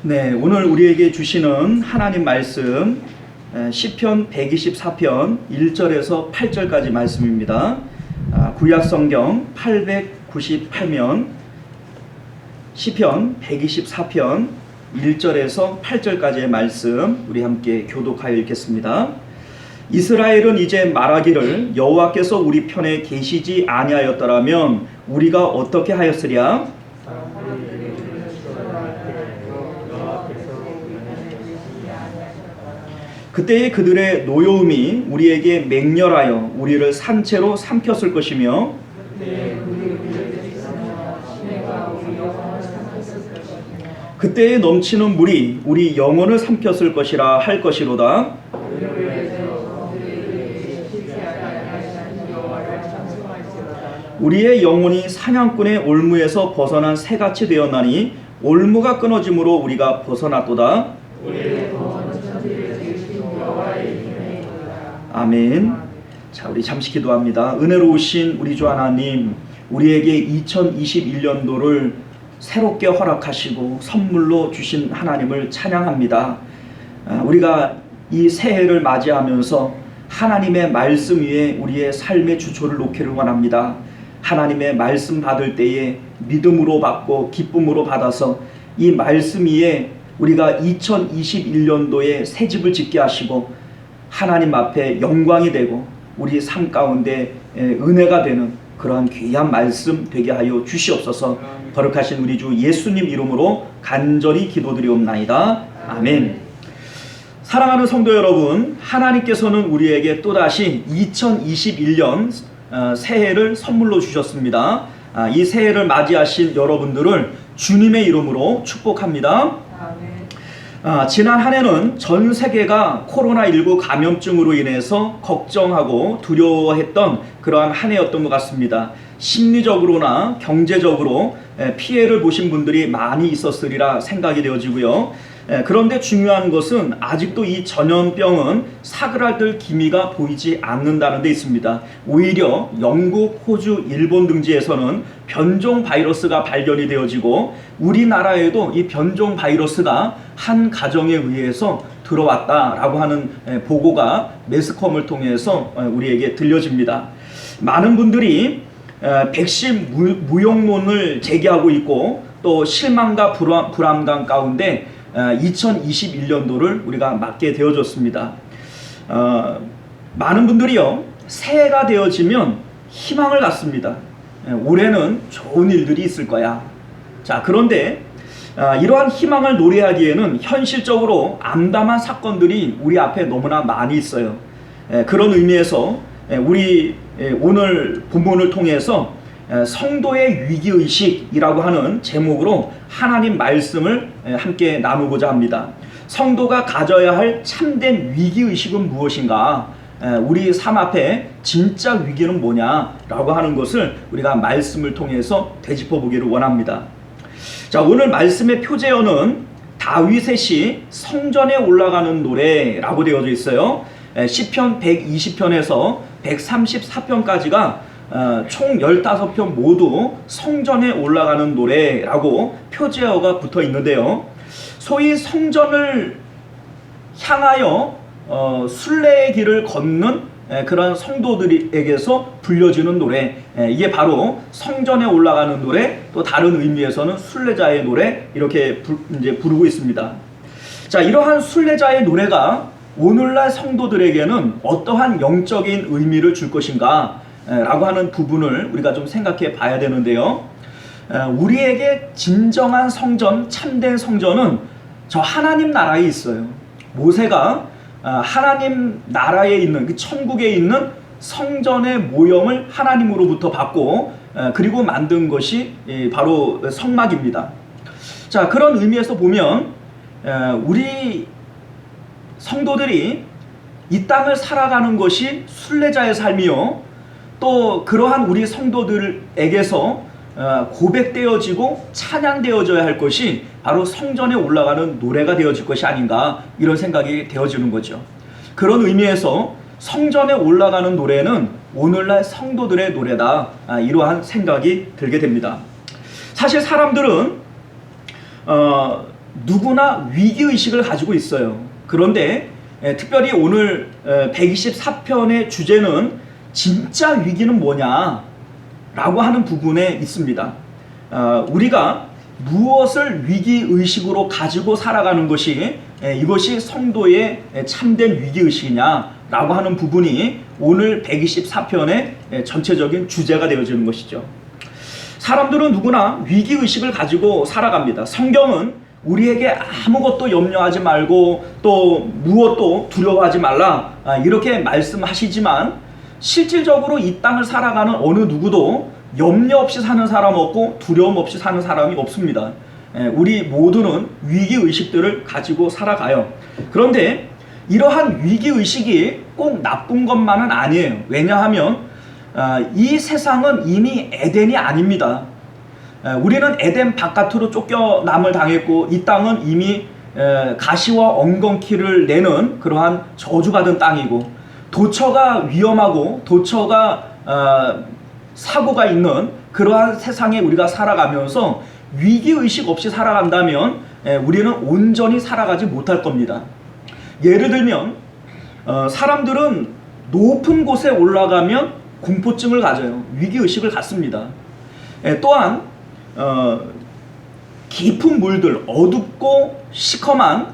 네, 오늘 우리에게 주시는 하나님 말씀 시편 124편 1절에서 8절까지 말씀입니다. 구약성경 898면 시편 124편 1절에서 8절까지의 말씀 우리 함께 교독하여 읽겠습니다. 이스라엘은 이제 말하기를 여호와께서 우리 편에 계시지 아니하였더라면 우리가 어떻게 하였으랴? 그때의 그들의 노여움이 우리에게 맹렬하여 우리를 산채로 삼켰을 것이며 그때에 넘치는 물이 우리 영혼을 삼켰을 것이라 할 것이로다. 우리의 영혼이 사냥꾼의 올무에서 벗어난 새같이 되었나니 올무가 끊어짐으로 우리가 벗어났도다. 아멘. 자, 우리 잠시 기도합니다. 은혜로우신 우리 주 하나님, 우리에게 2021년도를 새롭게 허락하시고 선물로 주신 하나님을 찬양합니다. 우리가 이 새해를 맞이하면서 하나님의 말씀 위에 우리의 삶의 주초를 놓기를 원합니다. 하나님의 말씀 받을 때에 믿음으로 받고 기쁨으로 받아서 이 말씀 위에 우리가 2021년도에 새 집을 짓게 하시고 하나님 앞에 영광이 되고 우리 삶 가운데 은혜가 되는 그러한 귀한 말씀 되게 하여 주시옵소서. 거룩하신 우리 주 예수님 이름으로 간절히 기도드리옵나이다. 아멘. 사랑하는 성도 여러분, 하나님께서는 우리에게 또다시 2021년 새해를 선물로 주셨습니다. 이 새해를 맞이하신 여러분들을 주님의 이름으로 축복합니다. 아멘. 지난 한 해는 전 세계가 코로나19 감염증으로 인해서 걱정하고 두려워했던 그러한 한 해였던 것 같습니다. 심리적으로나 경제적으로 피해를 보신 분들이 많이 있었으리라 생각이 되어지고요. 그런데 중요한 것은 아직도 이 전염병은 사그라들 기미가 보이지 않는다는 데 있습니다. 오히려 영국, 호주, 일본 등지에서는 변종 바이러스가 발견이 되어지고 우리나라에도 이 변종 바이러스가 한 가정에 의해서 들어왔다라고 하는 보고가 매스컴을 통해서 우리에게 들려집니다. 많은 분들이 백신 무용론을 제기하고 있고 또 실망과 불안감 가운데 2021년도를 우리가 맞게 되어졌습니다. 많은 분들이요, 새해가 되어지면 희망을 갖습니다. 올해는 좋은 일들이 있을 거야. 자, 그런데 이러한 희망을 노래하기에는 현실적으로 암담한 사건들이 우리 앞에 너무나 많이 있어요. 그런 의미에서 우리 오늘 본문을 통해서 성도의 위기의식이라고 하는 제목으로 하나님 말씀을 함께 나누고자 합니다. 성도가 가져야 할 참된 위기의식은 무엇인가? 우리 삶 앞에 진짜 위기는 뭐냐라고 하는 것을 우리가 말씀을 통해서 되짚어 보기를 원합니다. 자, 오늘 말씀의 표제어는 다윗의 시 성전에 올라가는 노래라고 되어져 있어요. 시편 120편에서 134편까지가 총 15편 모두 성전에 올라가는 노래라고 표제어가 붙어 있는데요. 소위 성전을 향하여 순례의 길을 걷는 그런 성도들에게서 불려지는 노래, 이게 바로 성전에 올라가는 노래, 또 다른 의미에서는 순례자의 노래, 이렇게 이제 부르고 있습니다. 자, 이러한 순례자의 노래가 오늘날 성도들에게는 어떠한 영적인 의미를 줄 것인가 라고 하는 부분을 우리가 좀 생각해 봐야 되는데요. 우리에게 진정한 성전, 참된 성전은 저 하나님 나라에 있어요. 모세가 하나님 나라에 있는, 그 천국에 있는 성전의 모형을 하나님으로부터 받고 그리고 만든 것이 바로 성막입니다. 자, 그런 의미에서 보면 우리 성도들이 이 땅을 살아가는 것이 순례자의 삶이요, 또 그러한 우리 성도들에게서 고백되어지고 찬양되어져야 할 것이 바로 성전에 올라가는 노래가 되어질 것이 아닌가, 이런 생각이 되어지는 거죠. 그런 의미에서 성전에 올라가는 노래는 오늘날 성도들의 노래다, 이러한 생각이 들게 됩니다. 사실 사람들은 누구나 위기의식을 가지고 있어요. 그런데 특별히 오늘 124편의 주제는 진짜 위기는 뭐냐 라고 하는 부분에 있습니다. 우리가 무엇을 위기의식으로 가지고 살아가는 것이 이것이 성도의 참된 위기의식이냐 라고 하는 부분이 오늘 124편의 전체적인 주제가 되어지는 것이죠. 사람들은 누구나 위기의식을 가지고 살아갑니다. 성경은 우리에게 아무것도 염려하지 말고 또 무엇도 두려워하지 말라 이렇게 말씀하시지만 실질적으로 이 땅을 살아가는 어느 누구도 염려 없이 사는 사람 없고 두려움 없이 사는 사람이 없습니다. 우리 모두는 위기의식들을 가지고 살아가요. 그런데 이러한 위기의식이 꼭 나쁜 것만은 아니에요. 왜냐하면 이 세상은 이미 에덴이 아닙니다. 우리는 에덴 바깥으로 쫓겨남을 당했고 이 땅은 이미 가시와 엉겅퀴를 내는 그러한 저주받은 땅이고 도처가 위험하고 도처가 사고가 있는 그러한 세상에 우리가 살아가면서 위기의식 없이 살아간다면 우리는 온전히 살아가지 못할 겁니다. 예를 들면 사람들은 높은 곳에 올라가면 공포증을 가져요. 위기의식을 갖습니다. 또한 깊은 물들, 어둡고 시커먼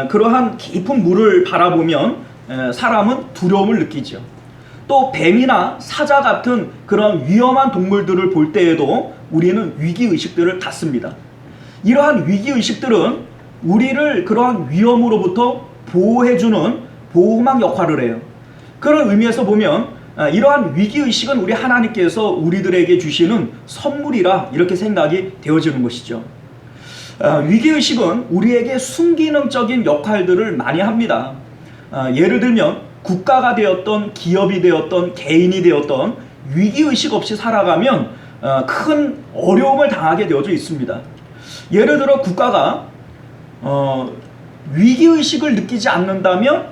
그러한 깊은 물을 바라보면 사람은 두려움을 느끼죠. 또 뱀이나 사자 같은 그런 위험한 동물들을 볼 때에도 우리는 위기의식들을 갖습니다. 이러한 위기의식들은 우리를 그러한 위험으로부터 보호해주는 보호막 역할을 해요. 그런 의미에서 보면 이러한 위기의식은 우리 하나님께서 우리들에게 주시는 선물이라 이렇게 생각이 되어지는 것이죠. 위기의식은 우리에게 순기능적인 역할들을 많이 합니다. 예를 들면 국가가 되었던 기업이 되었던 개인이 되었던 위기의식 없이 살아가면 큰 어려움을 당하게 되어져 있습니다. 예를 들어 국가가 위기의식을 느끼지 않는다면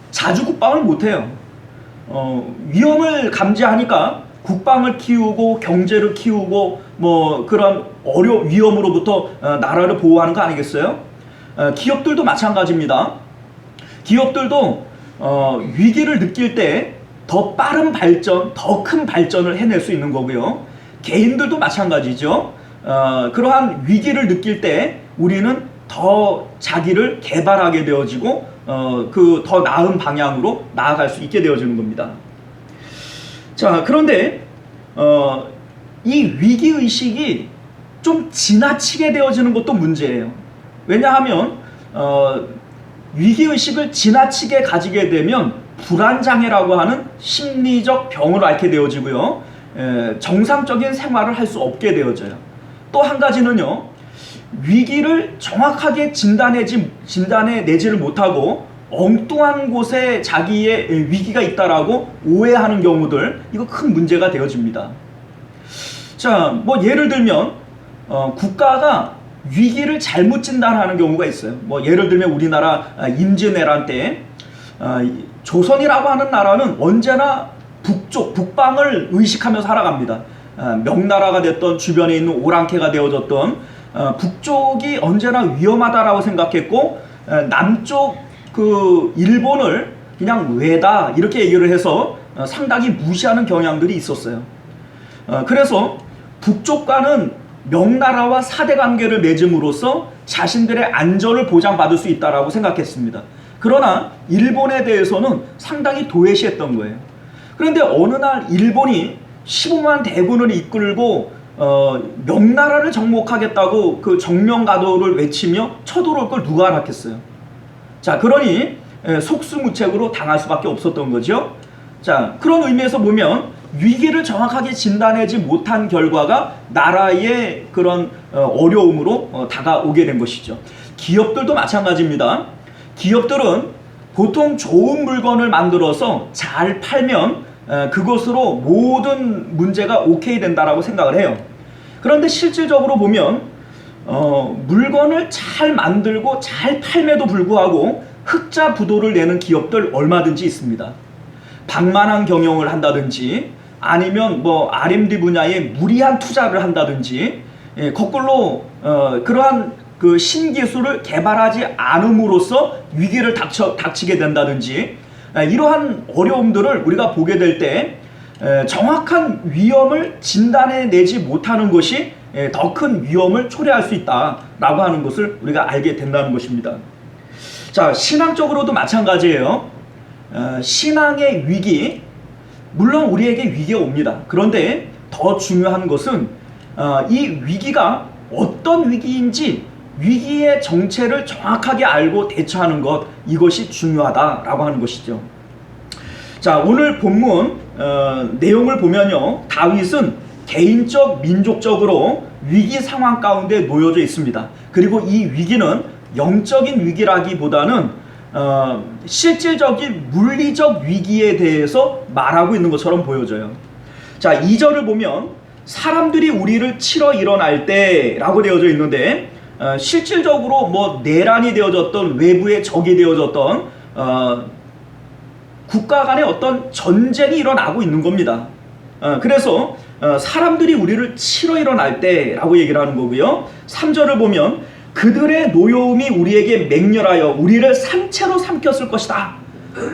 자주 국방을 못해요. 위험을 감지하니까 국방을 키우고 경제를 키우고 뭐 그런 위험으로부터 나라를 보호하는 거 아니겠어요? 기업들도 마찬가지입니다. 기업들도 위기를 느낄 때 더 빠른 발전, 더 큰 발전을 해낼 수 있는 거고요. 개인들도 마찬가지죠. 그러한 위기를 느낄 때 우리는 더 자기를 개발하게 되어지고 그 더 나은 방향으로 나아갈 수 있게 되어지는 겁니다. 자, 그런데 이 위기의식이 좀 지나치게 되어지는 것도 문제예요. 왜냐하면 위기의식을 지나치게 가지게 되면 불안장애라고 하는 심리적 병을 앓게 되어지고요. 정상적인 생활을 할 수 없게 되어져요. 또 한 가지는요. 위기를 정확하게 진단해내지를 못하고 엉뚱한 곳에 자기의 위기가 있다라고 오해하는 경우들, 이거 큰 문제가 되어집니다. 자, 뭐 예를 들면 국가가 위기를 잘못 진단하는 경우가 있어요. 뭐 예를 들면 우리나라 임진왜란 때 조선이라고 하는 나라는 언제나 북방을 의식하며 살아갑니다. 명나라가 됐던 주변에 있는 오랑캐가 되어졌던 북쪽이 언제나 위험하다라고 생각했고 남쪽 그 일본을 그냥 외다 이렇게 얘기를 해서 상당히 무시하는 경향들이 있었어요. 그래서 북쪽과는 명나라와 사대 관계를 맺음으로써 자신들의 안전을 보장받을 수 있다라고 생각했습니다. 그러나 일본에 대해서는 상당히 도외시했던 거예요. 그런데 어느 날 일본이 15만 대군을 이끌고 명나라를 정복하겠다고 그 정명가도를 외치며 쳐들어올 걸 누가 알았겠어요. 자, 그러니 속수무책으로 당할 수밖에 없었던 거죠. 자, 그런 의미에서 보면 위기를 정확하게 진단하지 못한 결과가 나라의 그런 어려움으로 다가오게 된 것이죠. 기업들도 마찬가지입니다. 기업들은 보통 좋은 물건을 만들어서 잘 팔면 그것으로 모든 문제가 오케이 된다라고 생각을 해요. 그런데 실질적으로 보면 물건을 잘 만들고 잘 팔매도 불구하고 흑자 부도를 내는 기업들 얼마든지 있습니다. 방만한 경영을 한다든지 아니면 뭐 R&D 분야에 무리한 투자를 한다든지 거꾸로 그러한 그 신기술을 개발하지 않음으로써 위기를 닥치게 된다든지, 이러한 어려움들을 우리가 보게 될 때 정확한 위험을 진단해내지 못하는 것이 더 큰 위험을 초래할 수 있다라고 하는 것을 우리가 알게 된다는 것입니다. 자, 신앙적으로도 마찬가지예요. 신앙의 위기, 물론 우리에게 위기가 옵니다. 그런데 더 중요한 것은 이 위기가 어떤 위기인지 위기의 정체를 정확하게 알고 대처하는 것, 이것이 중요하다라고 하는 것이죠. 자, 오늘 본문 내용을 보면요, 다윗은 개인적, 민족적으로 위기 상황 가운데 놓여져 있습니다. 그리고 이 위기는 영적인 위기라기보다는 실질적인 물리적 위기에 대해서 말하고 있는 것처럼 보여져요. 자, 2절을 보면 사람들이 우리를 치러 일어날 때 라고 되어져 있는데, 실질적으로 뭐 내란이 되어졌던, 외부의 적이 되어졌던 국가 간의 어떤 전쟁이 일어나고 있는 겁니다. 그래서 사람들이 우리를 치러 일어날 때 라고 얘기를 하는 거고요. 3절을 보면 그들의 노여움이 우리에게 맹렬하여 우리를 산채로 삼켰을 것이다.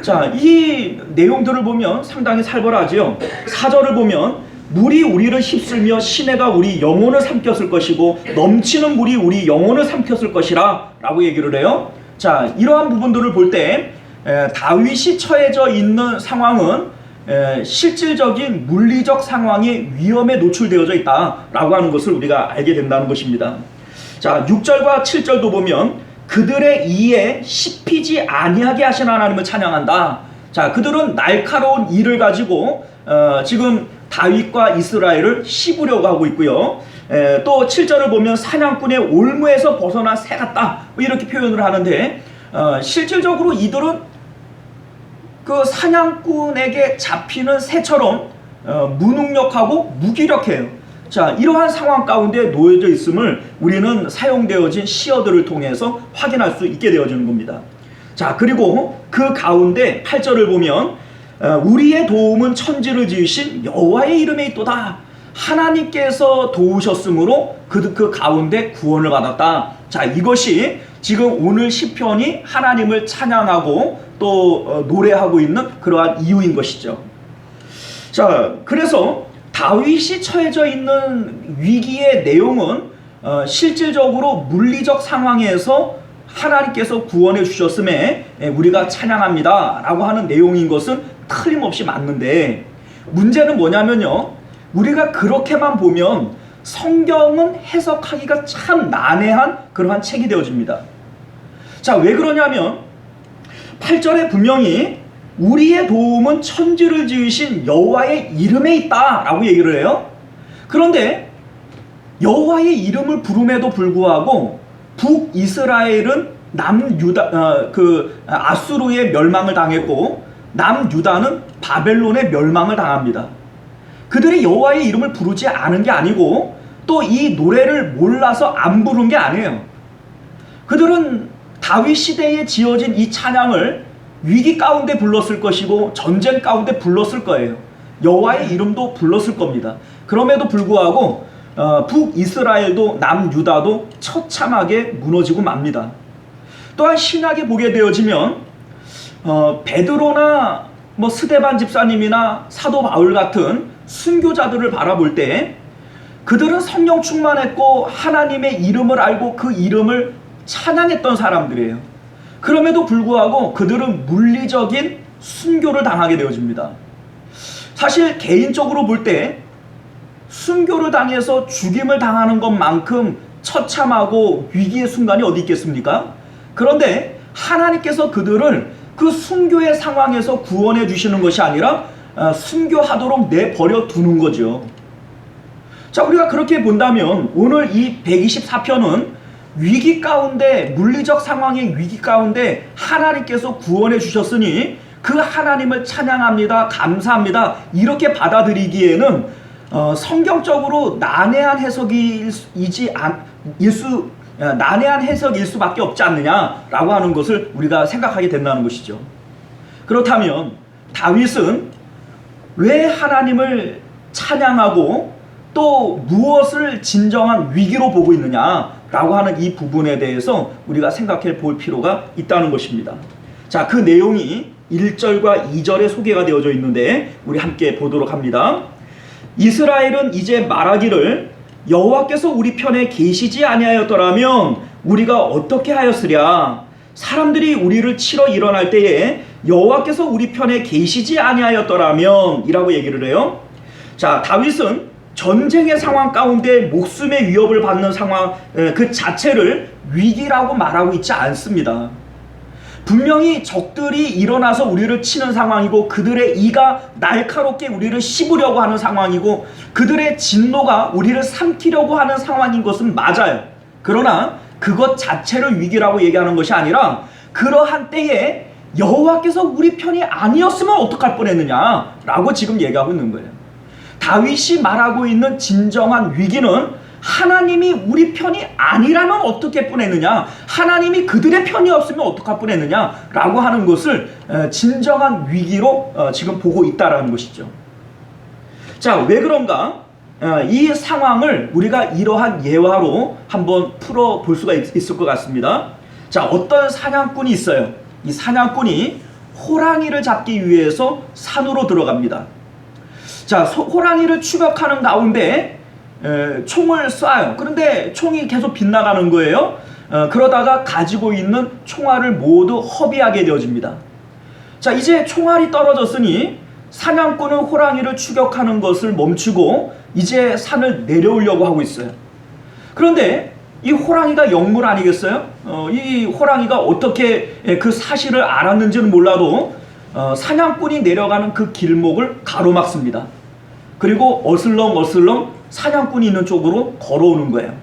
자, 이 내용들을 보면 상당히 살벌하지요. 4절을 보면 물이 우리를 휩쓸며 시내가 우리 영혼을 삼켰을 것이고 넘치는 물이 우리 영혼을 삼켰을 것이라 라고 얘기를 해요. 자, 이러한 부분들을 볼 때 다윗이 처해져 있는 상황은 실질적인 물리적 상황이 위험에 노출되어져 있다라고 하는 것을 우리가 알게 된다는 것입니다. 자, 6절과 7절도 보면 그들의 이에 씹히지 아니하게 하신 하나님을 찬양한다. 자, 그들은 날카로운 이를 가지고 지금 다윗과 이스라엘을 씹으려고 하고 있고요. 또 7절을 보면 사냥꾼의 올무에서 벗어난 새 같다, 이렇게 표현을 하는데, 실질적으로 이들은 그 사냥꾼에게 잡히는 새처럼 무능력하고 무기력해요. 자, 이러한 상황 가운데 놓여져 있음을 우리는 사용되어진 시어들을 통해서 확인할 수 있게 되어지는 겁니다. 자, 그리고 그 가운데 8절을 보면 우리의 도움은 천지를 지으신 여호와의 이름에 있도다. 하나님께서 도우셨으므로 그 가운데 구원을 받았다. 자, 이것이 지금 오늘 시편이 하나님을 찬양하고 또 노래하고 있는 그러한 이유인 것이죠. 자, 그래서 다윗이 처해져 있는 위기의 내용은 실질적으로 물리적 상황에서 하나님께서 구원해 주셨음에 우리가 찬양합니다 라고 하는 내용인 것은 틀림없이 맞는데, 문제는 뭐냐면요, 우리가 그렇게만 보면 성경은 해석하기가 참 난해한 그러한 책이 되어집니다. 자, 왜 그러냐면 8절에 분명히 우리의 도움은 천지를 지으신 여호와의 이름에 있다 라고 얘기를 해요. 그런데 여호와의 이름을 부름에도 불구하고 북이스라엘은 아수르의 멸망을 당했고 남유다는 바벨론의 멸망을 당합니다. 그들이 여호와의 이름을 부르지 않은 게 아니고 또 이 노래를 몰라서 안 부른 게 아니에요. 그들은 다윗 시대에 지어진 이 찬양을 위기 가운데 불렀을 것이고 전쟁 가운데 불렀을 거예요. 여호와의 이름도 불렀을 겁니다. 그럼에도 불구하고 북이스라엘도 남유다도 처참하게 무너지고 맙니다. 또한 신학에 보게 되어지면 베드로나 스데반 집사님이나 사도 바울 같은 순교자들을 바라볼 때 그들은 성령 충만했고 하나님의 이름을 알고 그 이름을 찬양했던 사람들이에요. 그럼에도 불구하고 그들은 물리적인 순교를 당하게 되어집니다. 사실 개인적으로 볼 때 순교를 당해서 죽임을 당하는 것만큼 처참하고 위기의 순간이 어디 있겠습니까? 그런데 하나님께서 그들을 그 순교의 상황에서 구원해 주시는 것이 아니라 순교하도록 내버려 두는 거죠. 자, 우리가 그렇게 본다면 오늘 이 124편은 위기 가운데, 물리적 상황의 위기 가운데 하나님께서 구원해 주셨으니 그 하나님을 찬양합니다, 감사합니다, 이렇게 받아들이기에는 성경적으로 난해한 해석일 수밖에 없지 않느냐라고 하는 것을 우리가 생각하게 된다는 것이죠. 그렇다면 다윗은 왜 하나님을 찬양하고 또 무엇을 진정한 위기로 보고 있느냐, 라고 하는 이 부분에 대해서 우리가 생각해 볼 필요가 있다는 것입니다. 자, 그 내용이 1절과 2절에 소개가 되어져 있는데 우리 함께 보도록 합니다. 이스라엘은 이제 말하기를 여호와께서 우리 편에 계시지 아니하였더라면 우리가 어떻게 하였으랴. 사람들이 우리를 치러 일어날 때에 여호와께서 우리 편에 계시지 아니하였더라면 이라고 얘기를 해요. 자, 다윗은 전쟁의 상황 가운데 목숨의 위협을 받는 상황 그 자체를 위기라고 말하고 있지 않습니다. 분명히 적들이 일어나서 우리를 치는 상황이고 그들의 이가 날카롭게 우리를 씹으려고 하는 상황이고 그들의 진노가 우리를 삼키려고 하는 상황인 것은 맞아요. 그러나 그것 자체를 위기라고 얘기하는 것이 아니라 그러한 때에 여호와께서 우리 편이 아니었으면 어떡할 뻔했느냐라고 지금 얘기하고 있는 거예요. 다윗이 말하고 있는 진정한 위기는 하나님이 우리 편이 아니라면 어떻게 뻔했느냐, 하나님이 그들의 편이었으면 어떡할 뻔했느냐라고 하는 것을 진정한 위기로 지금 보고 있다라는 것이죠. 자, 왜 그런가? 이 상황을 우리가 이러한 예화로 한번 풀어볼 수가 있을 것 같습니다. 자, 어떤 사냥꾼이 있어요. 이 사냥꾼이 호랑이를 잡기 위해서 산으로 들어갑니다. 자, 호랑이를 추격하는 가운데 총을 쏴요. 그런데 총이 계속 빗나가는 거예요. 그러다가 가지고 있는 총알을 모두 허비하게 되어집니다. 자, 이제 총알이 떨어졌으니 사냥꾼은 호랑이를 추격하는 것을 멈추고 이제 산을 내려오려고 하고 있어요. 그런데 이 호랑이가 영물 아니겠어요? 이 호랑이가 어떻게 그 사실을 알았는지는 몰라도 사냥꾼이 내려가는 그 길목을 가로막습니다. 그리고 어슬렁어슬렁 사냥꾼이 있는 쪽으로 걸어오는 거예요.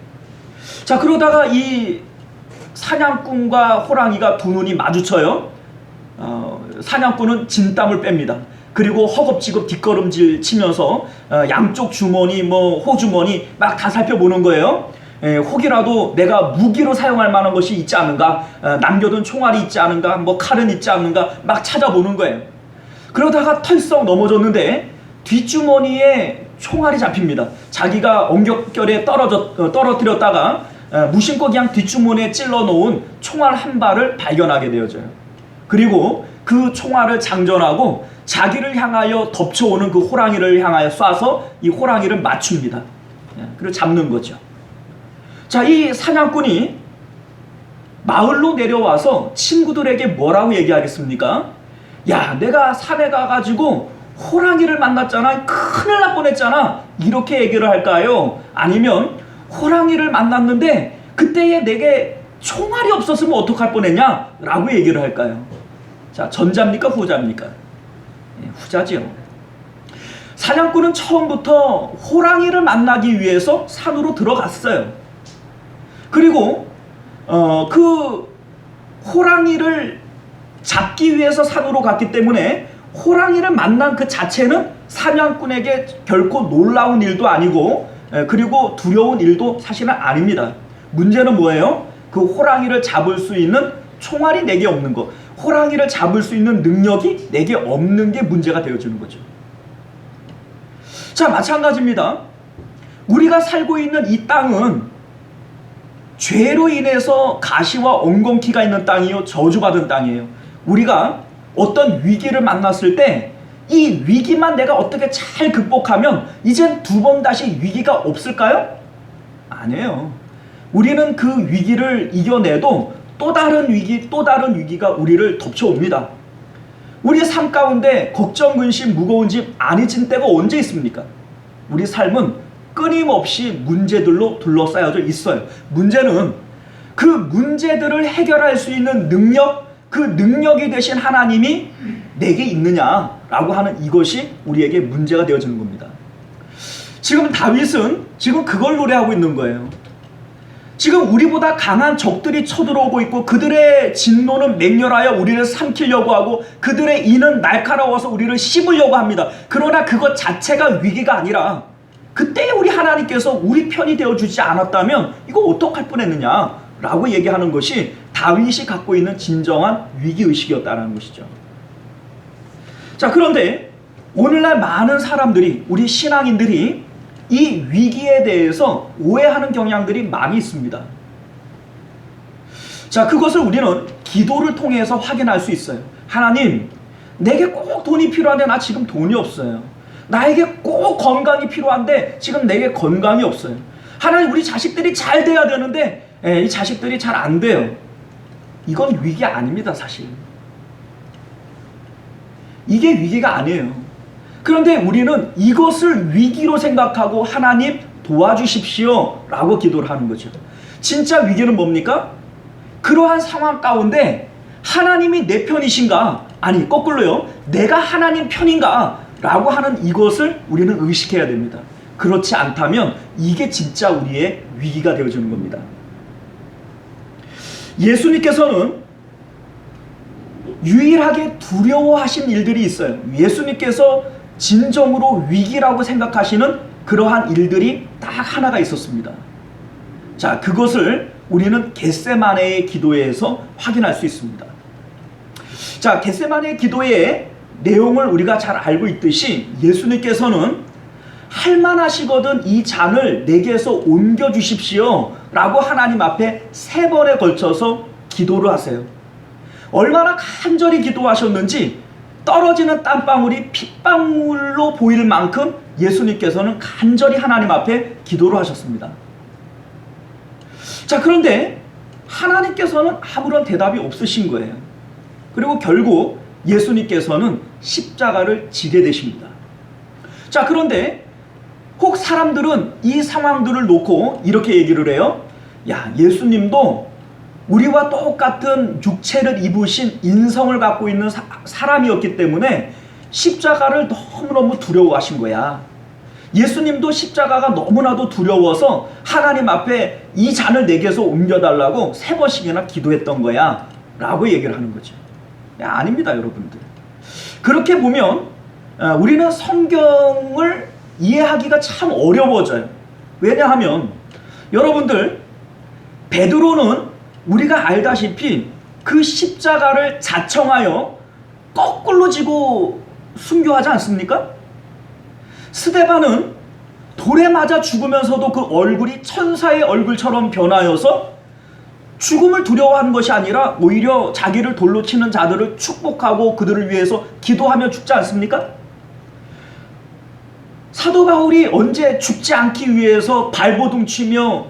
자, 그러다가 이 사냥꾼과 호랑이가 두 눈이 마주쳐요. 사냥꾼은 진땀을 뺍니다. 그리고 허겁지겁 뒷걸음질 치면서 양쪽 주머니, 호주머니 막 다 살펴보는 거예요. 혹이라도 내가 무기로 사용할 만한 것이 있지 않은가, 남겨둔 총알이 있지 않은가, 칼은 있지 않은가 막 찾아보는 거예요. 그러다가 털썩 넘어졌는데 뒷주머니에 총알이 잡힙니다. 자기가 엉겹결에 떨어뜨렸다가 무심코 그냥 뒷주머니에 찔러 놓은 총알 한 발을 발견하게 되어져요. 그리고 그 총알을 장전하고 자기를 향하여 덮쳐오는 그 호랑이를 향하여 쏴서 이 호랑이를 맞춥니다. 그리고 잡는 거죠. 자, 이 사냥꾼이 마을로 내려와서 친구들에게 뭐라고 얘기하겠습니까? 야, 내가 산에 가가지고 호랑이를 만났잖아, 큰일 날 뻔했잖아, 이렇게 얘기를 할까요? 아니면 호랑이를 만났는데 그때에 내게 총알이 없었으면 어떡할 뻔했냐? 라고 얘기를 할까요? 자, 전자입니까? 후자입니까? 후자지요. 사냥꾼은 처음부터 호랑이를 만나기 위해서 산으로 들어갔어요. 그리고 그 호랑이를 잡기 위해서 산으로 갔기 때문에 호랑이를 만난 그 자체는 사냥꾼에게 결코 놀라운 일도 아니고 그리고 두려운 일도 사실은 아닙니다. 문제는 뭐예요? 그 호랑이를 잡을 수 있는 총알이 내게 없는 것, 호랑이를 잡을 수 있는 능력이 내게 없는 게 문제가 되어지는 거죠. 자, 마찬가지입니다. 우리가 살고 있는 이 땅은 죄로 인해서 가시와 엉겅퀴가 있는 땅이요, 저주받은 땅이에요. 우리가 어떤 위기를 만났을 때 이 위기만 내가 어떻게 잘 극복하면 이젠 두 번 다시 위기가 없을까요? 아니에요. 우리는 그 위기를 이겨내도 또 다른 위기가 우리를 덮쳐옵니다. 우리의 삶 가운데 걱정, 근심, 무거운 짐 안 잊은 때가 언제 있습니까? 우리 삶은 끊임없이 문제들로 둘러싸여져 있어요. 문제는 그 문제들을 해결할 수 있는 능력, 그 능력이 되신 하나님이 내게 있느냐라고 하는 이것이 우리에게 문제가 되어지는 겁니다. 지금 다윗은 지금 그걸 노래하고 있는 거예요. 지금 우리보다 강한 적들이 쳐들어오고 있고 그들의 진노는 맹렬하여 우리를 삼키려고 하고 그들의 이는 날카로워서 우리를 씹으려고 합니다. 그러나 그것 자체가 위기가 아니라 그때 우리 하나님께서 우리 편이 되어주지 않았다면 이거 어떡할 뻔했느냐라고 얘기하는 것이 다윗이 갖고 있는 진정한 위기의식이었다는 것이죠. 자, 그런데 오늘날 많은 사람들이, 우리 신앙인들이 이 위기에 대해서 오해하는 경향들이 많이 있습니다. 자, 그것을 우리는 기도를 통해서 확인할 수 있어요. 하나님, 내게 꼭 돈이 필요한데 나 지금 돈이 없어요. 나에게 꼭 건강이 필요한데 지금 내게 건강이 없어요. 하나님, 우리 자식들이 잘 돼야 되는데 이 자식들이 잘 안 돼요. 이건 위기 아닙니다, 사실. 이게 위기가 아니에요. 그런데 우리는 이것을 위기로 생각하고 하나님 도와주십시오 라고 기도를 하는 거죠. 진짜 위기는 뭡니까? 그러한 상황 가운데 하나님이 내 편이신가? 아니, 거꾸로요. 내가 하나님 편인가? 라고 하는 이것을 우리는 의식해야 됩니다. 그렇지 않다면 이게 진짜 우리의 위기가 되어지는 겁니다. 예수님께서는 유일하게 두려워하신 일들이 있어요. 예수님께서 진정으로 위기라고 생각하시는 그러한 일들이 딱 하나가 있었습니다. 자, 그것을 우리는 겟세마네의 기도에서 확인할 수 있습니다. 자, 겟세마네의 기도의 내용을 우리가 잘 알고 있듯이 예수님께서는 할만하시거든 이 잔을 내게서 옮겨주십시오 라고 하나님 앞에 3번에 걸쳐서 기도를 하세요. 얼마나 간절히 기도하셨는지 떨어지는 땀방울이 핏방울로 보일 만큼 예수님께서는 간절히 하나님 앞에 기도를 하셨습니다. 자, 그런데 하나님께서는 아무런 대답이 없으신 거예요. 그리고 결국 예수님께서는 십자가를 지게 되십니다. 자, 그런데 혹 사람들은 이 상황들을 놓고 이렇게 얘기를 해요. 야, 예수님도 우리와 똑같은 육체를 입으신 인성을 갖고 있는 사람이었기 때문에 십자가를 너무너무 두려워하신 거야. 예수님도 십자가가 너무나도 두려워서 하나님 앞에 이 잔을 내게서 옮겨달라고 3번씩이나 기도했던 거야 라고 얘기를 하는 거죠. 야, 아닙니다, 여러분들. 그렇게 보면 우리는 성경을 이해하기가 참 어려워져요. 왜냐하면 여러분들, 베드로는 우리가 알다시피 그 십자가를 자청하여 거꾸로 지고 순교하지 않습니까? 스데반은 돌에 맞아 죽으면서도 그 얼굴이 천사의 얼굴처럼 변하여서 죽음을 두려워하는 것이 아니라 오히려 자기를 돌로 치는 자들을 축복하고 그들을 위해서 기도하며 죽지 않습니까? 사도 바울이 언제 죽지 않기 위해서 발버둥 치며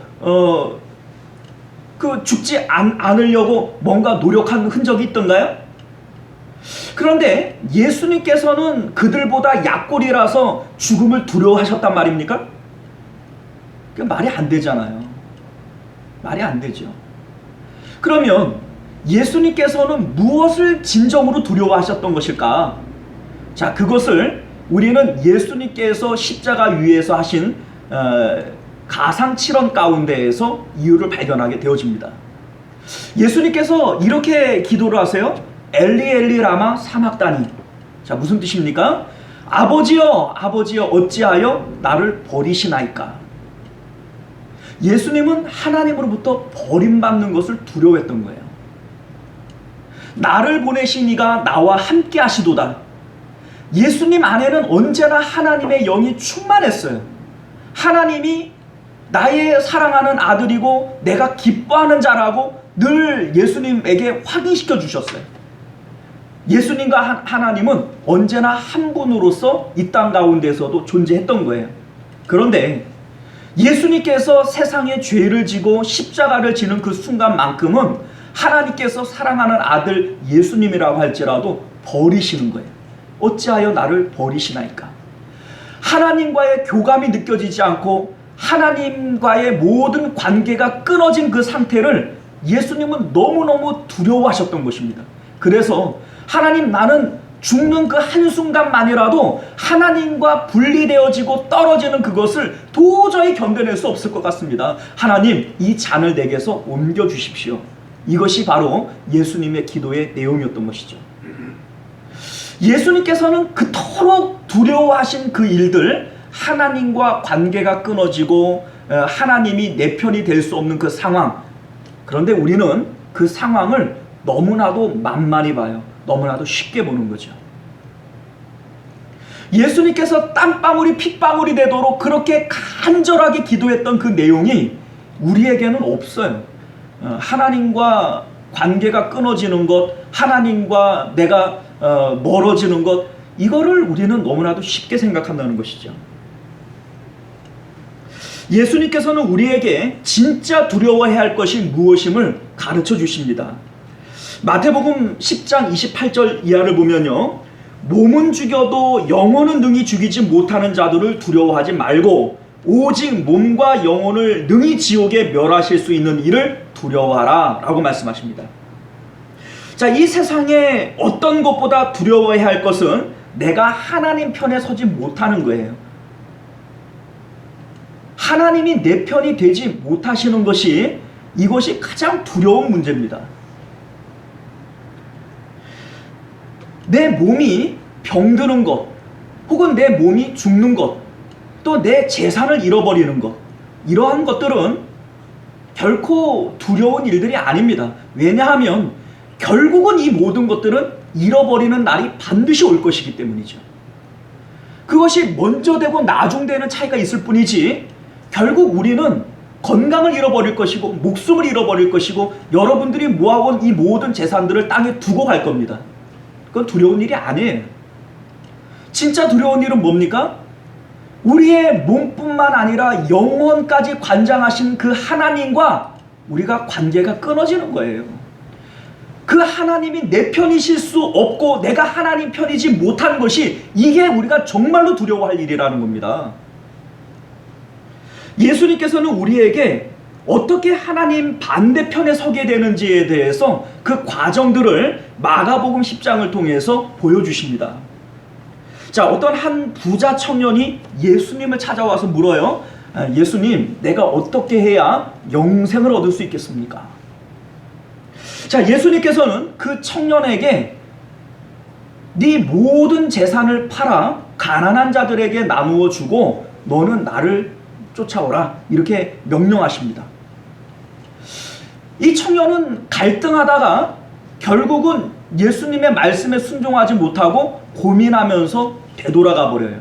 죽지 않으려고 뭔가 노력한 흔적이 있던가요? 그런데 예수님께서는 그들보다 약골이라서 죽음을 두려워하셨단 말입니까? 그 말이 안 되잖아요. 말이 안 되죠. 그러면 예수님께서는 무엇을 진정으로 두려워하셨던 것일까? 자, 그것을 우리는 예수님께서 십자가 위에서 하신 가상칠언 가운데에서 이유를 발견하게 되어집니다. 예수님께서 이렇게 기도를 하세요. 엘리 엘리 라마 사막다니. 자, 무슨 뜻입니까? 아버지여 아버지여 어찌하여 나를 버리시나이까. 예수님은 하나님으로부터 버림받는 것을 두려워했던 거예요. 나를 보내신 이가 나와 함께 하시도다. 예수님 안에는 언제나 하나님의 영이 충만했어요. 하나님이 나의 사랑하는 아들이고 내가 기뻐하는 자라고 늘 예수님에게 확인시켜 주셨어요. 예수님과 하나님은 언제나 한 분으로서 이 땅 가운데서도 존재했던 거예요. 그런데 예수님께서 세상의 죄를 지고 십자가를 지는 그 순간만큼은 하나님께서 사랑하는 아들 예수님이라고 할지라도 버리시는 거예요. 어찌하여 나를 버리시나이까. 하나님과의 교감이 느껴지지 않고 하나님과의 모든 관계가 끊어진 그 상태를 예수님은 너무너무 두려워하셨던 것입니다. 그래서 하나님, 나는 죽는 그 한순간만이라도 하나님과 분리되어지고 떨어지는 그것을 도저히 견뎌낼 수 없을 것 같습니다. 하나님, 이 잔을 내게서 옮겨주십시오. 이것이 바로 예수님의 기도의 내용이었던 것이죠. 예수님께서는 그토록 두려워하신 그 일들, 하나님과 관계가 끊어지고 하나님이 내 편이 될 수 없는 그 상황, 그런데 우리는 그 상황을 너무나도 만만히 봐요. 너무나도 쉽게 보는 거죠. 예수님께서 땀방울이 핏방울이 되도록 그렇게 간절하게 기도했던 그 내용이 우리에게는 없어요. 하나님과 관계가 끊어지는 것, 하나님과 내가 멀어지는 것, 이거를 우리는 너무나도 쉽게 생각한다는 것이죠. 예수님께서는 우리에게 진짜 두려워해야 할 것이 무엇임을 가르쳐 주십니다. 마태복음 10장 28절 이하를 보면요, 몸은 죽여도 영혼은 능히 죽이지 못하는 자들을 두려워하지 말고 오직 몸과 영혼을 능히 지옥에 멸하실 수 있는 이를 두려워하라 라고 말씀하십니다. 자, 이 세상에 어떤 것보다 두려워해야 할 것은 내가 하나님 편에 서지 못하는 거예요. 하나님이 내 편이 되지 못하시는 것이, 이것이 가장 두려운 문제입니다. 내 몸이 병드는 것, 혹은 내 몸이 죽는 것, 또 내 재산을 잃어버리는 것, 이러한 것들은 결코 두려운 일들이 아닙니다. 왜냐하면 결국은 이 모든 것들은 잃어버리는 날이 반드시 올 것이기 때문이죠. 그것이 먼저 되고 나중 되는 차이가 있을 뿐이지, 결국 우리는 건강을 잃어버릴 것이고 목숨을 잃어버릴 것이고 여러분들이 모아온 이 모든 재산들을 땅에 두고 갈 겁니다. 그건 두려운 일이 아니에요. 진짜 두려운 일은 뭡니까? 우리의 몸뿐만 아니라 영혼까지 관장하신 그 하나님과 우리가 관계가 끊어지는 거예요. 그 하나님이 내 편이실 수 없고 내가 하나님 편이지 못한 것이, 이게 우리가 정말로 두려워할 일이라는 겁니다. 예수님께서는 우리에게 어떻게 하나님 반대편에 서게 되는지에 대해서 그 과정들을 마가복음 10장을 통해서 보여주십니다. 자, 어떤 한 부자 청년이 예수님을 찾아와서 물어요. 예수님, 내가 어떻게 해야 영생을 얻을 수 있겠습니까? 자, 예수님께서는 그 청년에게 네 모든 재산을 팔아 가난한 자들에게 나누어 주고 너는 나를 쫓아오라, 이렇게 명령하십니다. 이 청년은 갈등하다가 결국은 예수님의 말씀에 순종하지 못하고 고민하면서 되돌아가 버려요.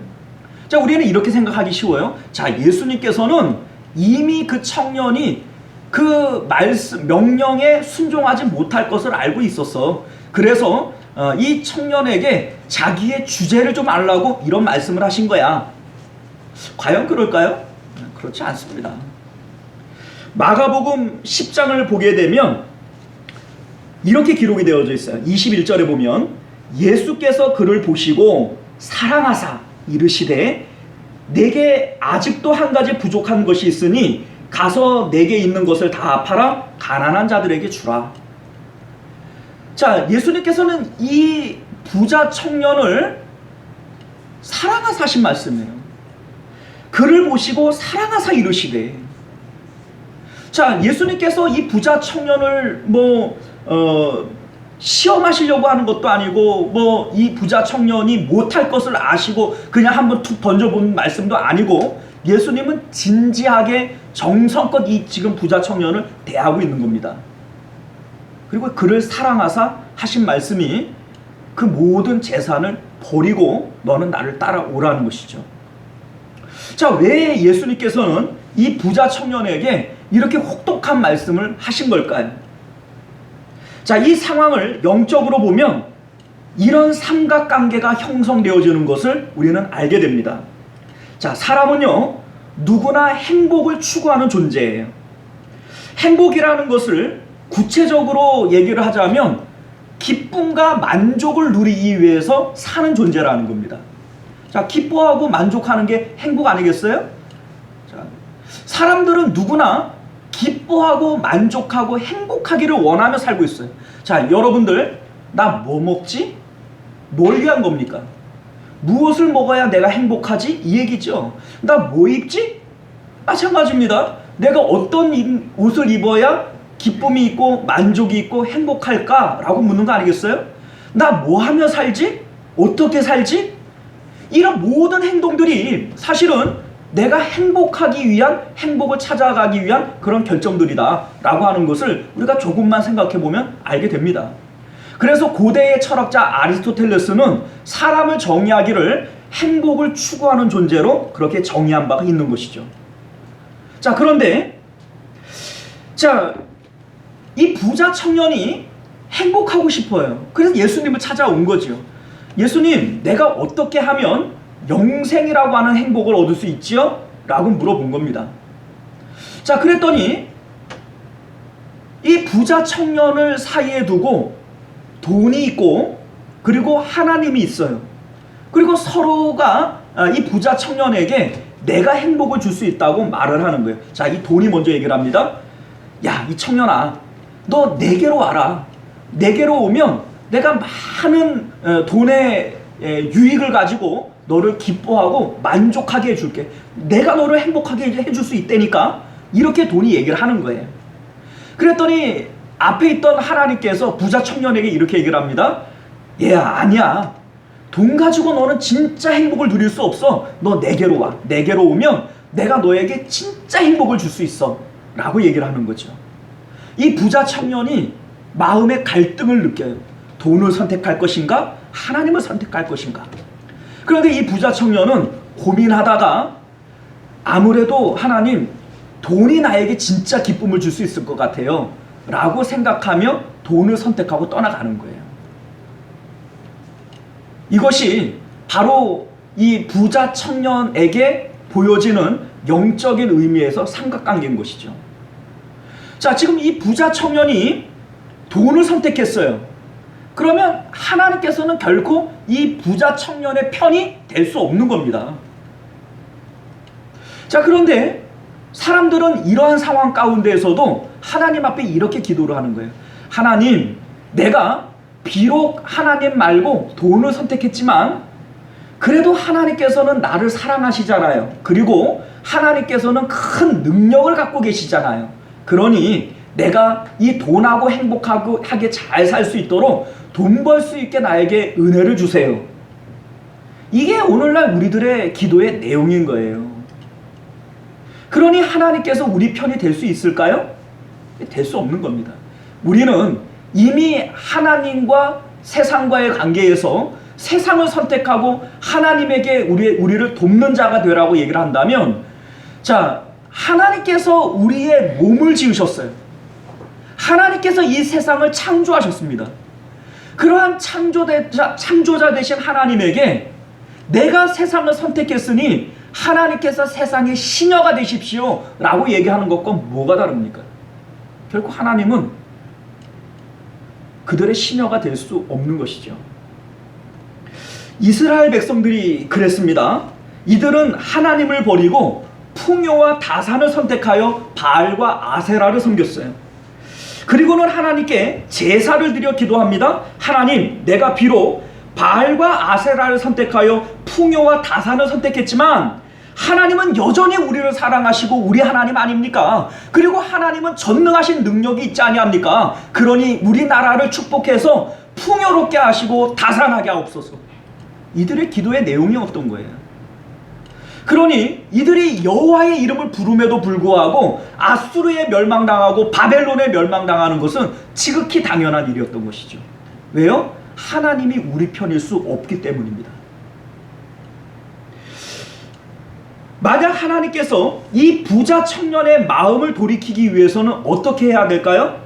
자, 우리는 이렇게 생각하기 쉬워요. 자, 예수님께서는 이미 그 청년이 그 말씀, 명령에 순종하지 못할 것을 알고 있었어. 그래서 이 청년에게 자기의 주제를 좀 알라고 이런 말씀을 하신 거야. 과연 그럴까요? 그렇지 않습니다. 마가복음 10장을 보게 되면 이렇게 기록이 되어져 있어요. 21절에 보면 예수께서 그를 보시고 사랑하사 이르시되 내게 아직도 한 가지 부족한 것이 있으니 가서 내게 있는 것을 다 팔아 가난한 자들에게 주라. 자, 예수님께서는 이 부자 청년을 사랑하사 하신 말씀이에요. 그를 보시고 사랑하사 이르시되. 자, 예수님께서 이 부자 청년을 시험하시려고 하는 것도 아니고 이 부자 청년이 못할 것을 아시고 그냥 한번 툭 던져본 말씀도 아니고, 예수님은 진지하게 정성껏 이 지금 부자 청년을 대하고 있는 겁니다. 그리고 그를 사랑하사 하신 말씀이 그 모든 재산을 버리고 너는 나를 따라오라는 것이죠. 자, 왜 예수님께서는 이 부자 청년에게 이렇게 혹독한 말씀을 하신 걸까요? 자, 이 상황을 영적으로 보면 이런 삼각관계가 형성되어지는 것을 우리는 알게 됩니다. 자, 사람은요, 누구나 행복을 추구하는 존재예요. 행복이라는 것을 구체적으로 얘기를 하자면 기쁨과 만족을 누리기 위해서 사는 존재라는 겁니다. 자, 기뻐하고 만족하는 게 행복 아니겠어요? 자, 사람들은 누구나 기뻐하고 만족하고 행복하기를 원하며 살고 있어요. 자, 여러분들, 나 뭐 먹지? 뭘 위한 겁니까? 무엇을 먹어야 내가 행복하지? 이 얘기죠. 나 뭐 입지? 마찬가지입니다. 내가 어떤 옷을 입어야 기쁨이 있고 만족이 있고 행복할까? 라고 묻는 거 아니겠어요? 나 뭐 하며 살지? 어떻게 살지? 이런 모든 행동들이 사실은 내가 행복하기 위한, 행복을 찾아가기 위한 그런 결정들이다 라고 하는 것을 우리가 조금만 생각해 보면 알게 됩니다. 그래서 고대의 철학자 아리스토텔레스는 사람을 정의하기를 행복을 추구하는 존재로 그렇게 정의한 바가 있는 것이죠. 자, 그런데 자, 이 부자 청년이 행복하고 싶어요. 그래서 예수님을 찾아온 거죠. 예수님, 내가 어떻게 하면 영생이라고 하는 행복을 얻을 수 있지요? 라고 물어본 겁니다. 자, 그랬더니 이 부자 청년을 사이에 두고 돈이 있고 그리고 하나님이 있어요. 그리고 서로가 이 부자 청년에게 내가 행복을 줄 수 있다고 말을 하는 거예요. 자, 이 돈이 먼저 얘기를 합니다. 야, 이 청년아, 너 내게로 와라. 내게로 오면 내가 많은 돈의 유익을 가지고 너를 기뻐하고 만족하게 해줄게. 내가 너를 행복하게 해줄 수 있다니까. 이렇게 돈이 얘기를 하는 거예요. 그랬더니 앞에 있던 하나님께서 부자 청년에게 이렇게 얘기를 합니다. 얘야, 아니야. 돈 가지고 너는 진짜 행복을 누릴 수 없어. 너 내게로 와. 내게로 오면 내가 너에게 진짜 행복을 줄 수 있어. 라고 얘기를 하는 거죠. 이 부자 청년이 마음의 갈등을 느껴요. 돈을 선택할 것인가? 하나님을 선택할 것인가? 그런데 이 부자 청년은 고민하다가 아무래도 하나님, 돈이 나에게 진짜 기쁨을 줄 수 있을 것 같아요. 라고 생각하며 돈을 선택하고 떠나가는 거예요. 이것이 바로 이 부자 청년에게 보여지는 영적인 의미에서 삼각관계인 것이죠. 자, 지금 이 부자 청년이 돈을 선택했어요. 그러면 하나님께서는 결코 이 부자 청년의 편이 될 수 없는 겁니다. 자, 그런데 사람들은 이러한 상황 가운데에서도 하나님 앞에 이렇게 기도를 하는 거예요. 하나님, 내가 비록 하나님 말고 돈을 선택했지만 그래도 하나님께서는 나를 사랑하시잖아요. 그리고 하나님께서는 큰 능력을 갖고 계시잖아요. 그러니 내가 이 돈하고 행복하게 잘 살 수 있도록 돈 벌 수 있게 나에게 은혜를 주세요. 이게 오늘날 우리들의 기도의 내용인 거예요. 그러니 하나님께서 우리 편이 될 수 있을까요? 될 수 없는 겁니다. 우리는 이미 하나님과 세상과의 관계에서 세상을 선택하고 하나님에게 우리를 돕는 자가 되라고 얘기를 한다면, 자, 하나님께서 우리의 몸을 지으셨어요. 하나님께서 이 세상을 창조하셨습니다. 그러한 창조자 되신 하나님에게 내가 세상을 선택했으니 하나님께서 세상의 시녀가 되십시오 라고 얘기하는 것과 뭐가 다릅니까? 결국 하나님은 그들의 시녀가 될 수 없는 것이죠. 이스라엘 백성들이 그랬습니다. 이들은 하나님을 버리고 풍요와 다산을 선택하여 바알과 아세라를 섬겼어요. 그리고는 하나님께 제사를 드려 기도합니다. 하나님, 내가 비록 바알과 아세라를 선택하여 풍요와 다산을 선택했지만 하나님은 여전히 우리를 사랑하시고 우리 하나님 아닙니까? 그리고 하나님은 전능하신 능력이 있지 아니합니까? 그러니 우리나라를 축복해서 풍요롭게 하시고 다산하게 하옵소서. 이들의 기도의 내용이 어떤 거예요? 그러니 이들이 여호와의 이름을 부름에도 불구하고 아수르에 멸망당하고 바벨론에 멸망당하는 것은 지극히 당연한 일이었던 것이죠. 왜요? 하나님이 우리 편일 수 없기 때문입니다. 만약 하나님께서 이 부자 청년의 마음을 돌이키기 위해서는 어떻게 해야 될까요?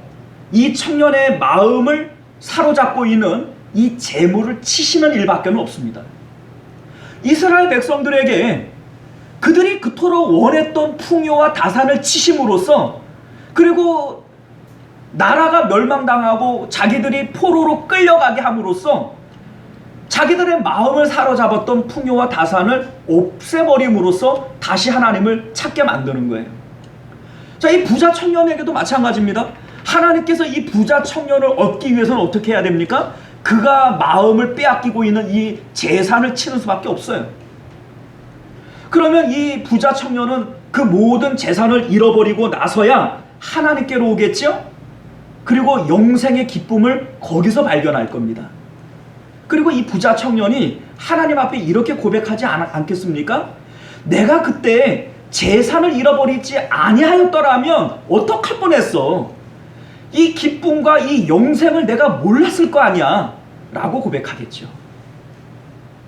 이 청년의 마음을 사로잡고 있는 이 재물을 치시는 일밖에 없습니다. 이스라엘 백성들에게 그들이 그토록 원했던 풍요와 다산을 치심으로써, 그리고 나라가 멸망당하고 자기들이 포로로 끌려가게 함으로써 자기들의 마음을 사로잡았던 풍요와 다산을 없애버림으로써 다시 하나님을 찾게 만드는 거예요. 자, 이 부자 청년에게도 마찬가지입니다. 하나님께서 이 부자 청년을 얻기 위해서는 어떻게 해야 됩니까? 그가 마음을 빼앗기고 있는 이 재산을 치는 수밖에 없어요. 그러면 이 부자 청년은 그 모든 재산을 잃어버리고 나서야 하나님께로 오겠죠? 그리고 영생의 기쁨을 거기서 발견할 겁니다. 그리고 이 부자 청년이 하나님 앞에 이렇게 고백하지 않겠습니까? 내가 그때 재산을 잃어버리지 아니하였더라면 어떡할 뻔했어. 이 기쁨과 이 영생을 내가 몰랐을 거 아니야 라고 고백하겠죠.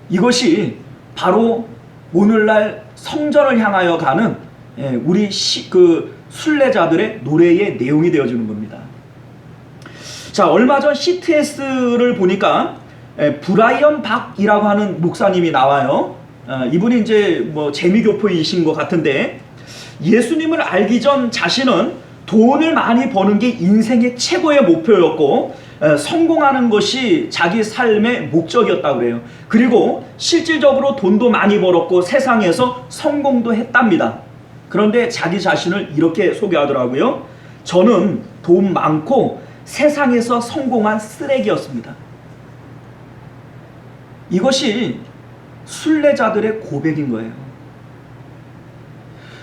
이것이 바로 오늘날 성전을 향하여 가는 우리 순례자들의 노래의 내용이 되어주는 겁니다. 자, 얼마 전 CTS를 보니까 브라이언 박이라고 하는 목사님이 나와요. 이분이 이제 뭐 재미교포이신 것 같은데, 예수님을 알기 전 자신은 돈을 많이 버는 게 인생의 최고의 목표였고 성공하는 것이 자기 삶의 목적이었다고 그래요. 그리고 실질적으로 돈도 많이 벌었고 세상에서 성공도 했답니다. 그런데 자기 자신을 이렇게 소개하더라고요. 저는 돈 많고 세상에서 성공한 쓰레기였습니다. 이것이 순례자들의 고백인 거예요.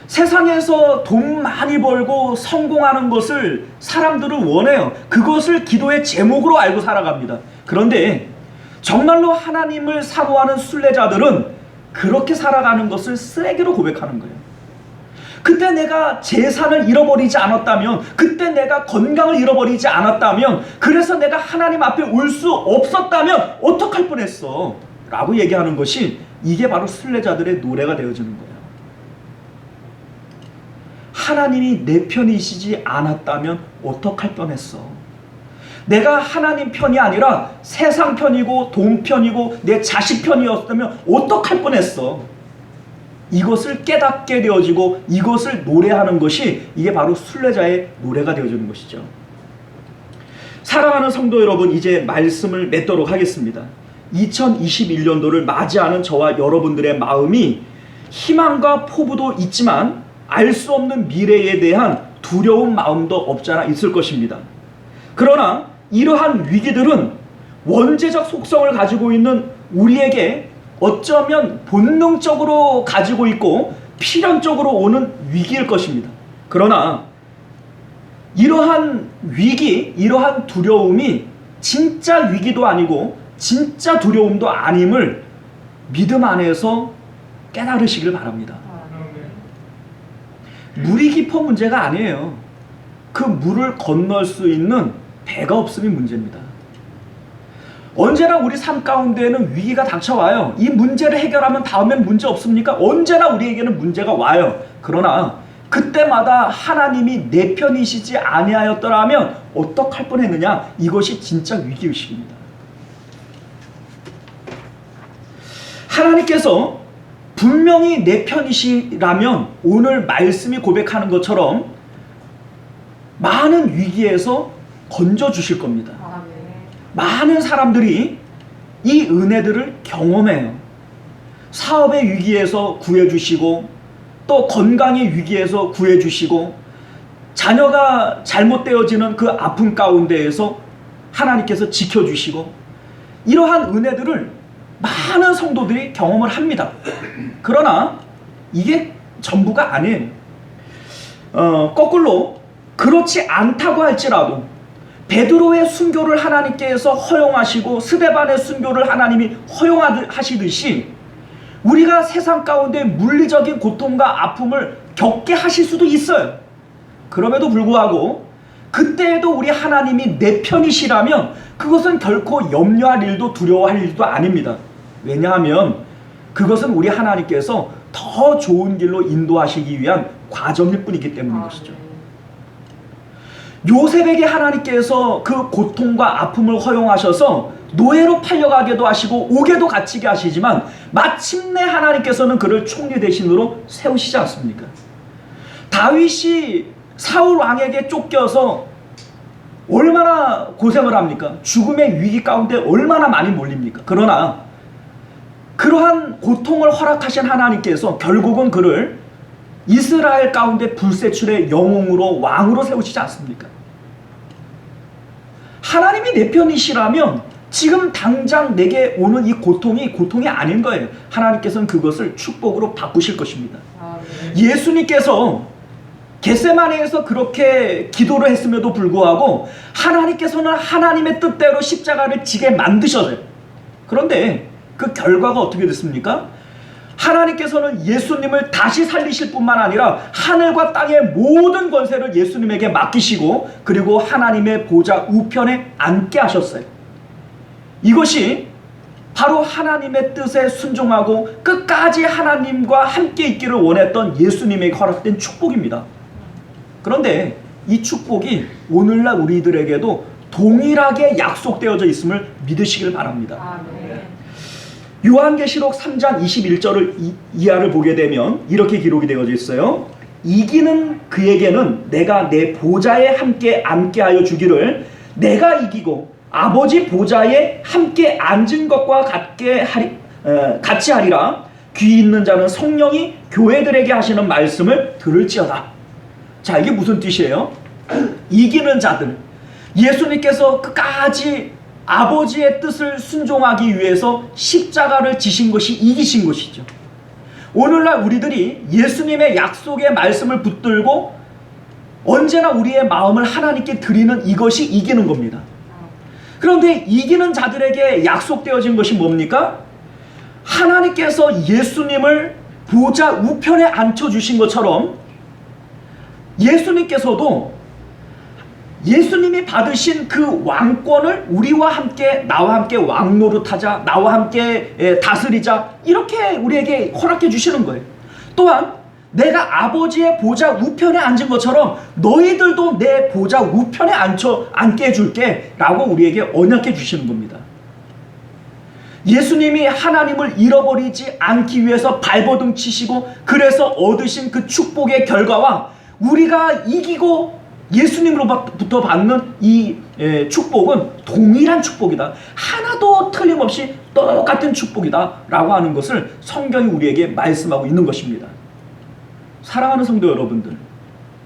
세상에서 돈 많이 벌고 성공하는 것을 사람들은 원해요. 그것을 기도의 제목으로 알고 살아갑니다. 그런데 정말로 하나님을 사모하는 순례자들은 그렇게 살아가는 것을 쓰레기로 고백하는 거예요. 그때 내가 재산을 잃어버리지 않았다면, 그때 내가 건강을 잃어버리지 않았다면, 그래서 내가 하나님 앞에 올 수 없었다면 어떡할 뻔했어 라고 얘기하는 것이, 이게 바로 순례자들의 노래가 되어지는 거예요. 하나님이 내 편이시지 않았다면 어떡할 뻔했어. 내가 하나님 편이 아니라 세상 편이고 돈 편이고 내 자식 편이었다면 어떡할 뻔했어. 이것을 깨닫게 되어지고 이것을 노래하는 것이, 이게 바로 순례자의 노래가 되어지는 것이죠. 사랑하는 성도 여러분, 이제 말씀을 맺도록 하겠습니다. 2021년도를 맞이하는 저와 여러분들의 마음이 희망과 포부도 있지만 알 수 없는 미래에 대한 두려운 마음도 없잖아 있을 것입니다. 그러나 이러한 위기들은 원죄적 속성을 가지고 있는 우리에게 어쩌면 본능적으로 가지고 있고 필연적으로 오는 위기일 것입니다. 그러나 이러한 위기, 이러한 두려움이 진짜 위기도 아니고 진짜 두려움도 아님을 믿음 안에서 깨달으시길 바랍니다. 물이 깊어 문제가 아니에요. 그 물을 건널 수 있는 배가 없음이 문제입니다. 언제나 우리 삶 가운데에는 위기가 닥쳐와요. 이 문제를 해결하면 다음엔 문제 없습니까? 언제나 우리에게는 문제가 와요. 그러나 그때마다 하나님이 내 편이시지 아니하였더라면 어떡할 뻔했느냐? 이것이 진짜 위기의식입니다. 하나님께서 분명히 내 편이시라면 오늘 말씀이 고백하는 것처럼 많은 위기에서 건져주실 겁니다. 많은 사람들이 이 은혜들을 경험해요. 사업의 위기에서 구해주시고, 또 건강의 위기에서 구해주시고, 자녀가 잘못되어지는 그 아픔 가운데에서 하나님께서 지켜주시고, 이러한 은혜들을 많은 성도들이 경험을 합니다. 그러나 이게 전부가 아니에요. 거꾸로 그렇지 않다고 할지라도 베드로의 순교를 하나님께서 허용하시고 스데반의 순교를 하나님이 허용하시듯이 우리가 세상 가운데 물리적인 고통과 아픔을 겪게 하실 수도 있어요. 그럼에도 불구하고 그때에도 우리 하나님이 내 편이시라면 그것은 결코 염려할 일도 두려워할 일도 아닙니다. 왜냐하면 그것은 우리 하나님께서 더 좋은 길로 인도하시기 위한 과정일 뿐이기 때문인 것이죠. 요셉에게 하나님께서 그 고통과 아픔을 허용하셔서 노예로 팔려가게도 하시고 옥에도 갇히게 하시지만 마침내 하나님께서는 그를 총리 대신으로 세우시지 않습니까? 다윗이 사울 왕에게 쫓겨서 얼마나 고생을 합니까? 죽음의 위기 가운데 얼마나 많이 몰립니까? 그러나 그러한 고통을 허락하신 하나님께서 결국은 그를 이스라엘 가운데 불세출의 영웅으로 왕으로 세우시지 않습니까? 하나님이 내 편이시라면 지금 당장 내게 오는 이 고통이 아닌 거예요. 하나님께서는 그것을 축복으로 바꾸실 것입니다. 예수님께서 겟세마네에서 그렇게 기도를 했음에도 불구하고 하나님께서는 하나님의 뜻대로 십자가를 지게 만드셨어요. 그런데 그 결과가 어떻게 됐습니까? 하나님께서는 예수님을 다시 살리실 뿐만 아니라 하늘과 땅의 모든 권세를 예수님에게 맡기시고 그리고 하나님의 보좌 우편에 앉게 하셨어요. 이것이 바로 하나님의 뜻에 순종하고 끝까지 하나님과 함께 있기를 원했던 예수님에게 허락된 축복입니다. 그런데 이 축복이 오늘날 우리들에게도 동일하게 약속되어져 있음을 믿으시길 바랍니다. 요한계시록 3장 21절을 이하를 보게 되면 이렇게 기록이 되어져 있어요. 이기는 그에게는 내가 내 보좌에 함께 앉게 하여 주기를, 내가 이기고 아버지 보좌에 함께 앉은 것과 같이 하리라. 귀 있는 자는 성령이 교회들에게 하시는 말씀을 들을지어다. 자, 이게 무슨 뜻이에요? 이기는 자들, 예수님께서 끝까지 아버지의 뜻을 순종하기 위해서 십자가를 지신 것이 이기신 것이죠. 오늘날 우리들이 예수님의 약속의 말씀을 붙들고 언제나 우리의 마음을 하나님께 드리는 이것이 이기는 겁니다. 그런데 이기는 자들에게 약속되어진 것이 뭡니까? 하나님께서 예수님을 보좌 우편에 앉혀주신 것처럼 예수님께서도 예수님이 받으신 그 왕권을 우리와 함께, 나와 함께 왕노릇하자, 나와 함께 다스리자, 이렇게 우리에게 허락해 주시는 거예요. 또한 내가 아버지의 보좌 우편에 앉은 것처럼 너희들도 내 보좌 우편에 앉게 해줄게 라고 우리에게 언약해 주시는 겁니다. 예수님이 하나님을 잃어버리지 않기 위해서 발버둥 치시고 그래서 얻으신 그 축복의 결과와 우리가 이기고 예수님으로부터 받는 이 축복은 동일한 축복이다, 하나도 틀림없이 똑같은 축복이다 라고 하는 것을 성경이 우리에게 말씀하고 있는 것입니다. 사랑하는 성도 여러분들,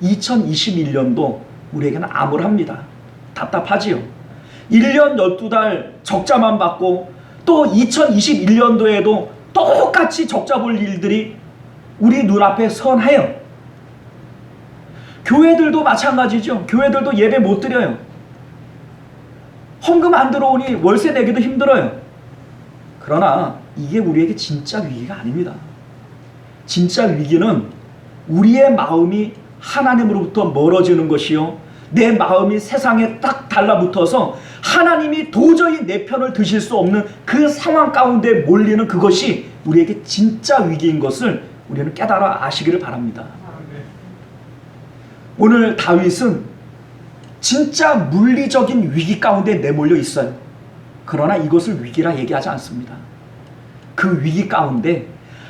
2021년도 우리에게는 암울합니다. 답답하지요. 1년 12달 적자만 받고 또 2021년도에도 똑같이 적자 볼 일들이 우리 눈앞에 선해요. 교회들도 마찬가지죠. 교회들도 예배 못 드려요. 헌금 안 들어오니 월세 내기도 힘들어요. 그러나 이게 우리에게 진짜 위기가 아닙니다. 진짜 위기는 우리의 마음이 하나님으로부터 멀어지는 것이요, 내 마음이 세상에 딱 달라붙어서 하나님이 도저히 내 편을 드실 수 없는 그 상황 가운데 몰리는 그것이 우리에게 진짜 위기인 것을 우리는 깨달아 아시기를 바랍니다. 오늘 다윗은 진짜 물리적인 위기 가운데 내몰려 있어요. 그러나 이것을 위기라 얘기하지 않습니다. 그 위기 가운데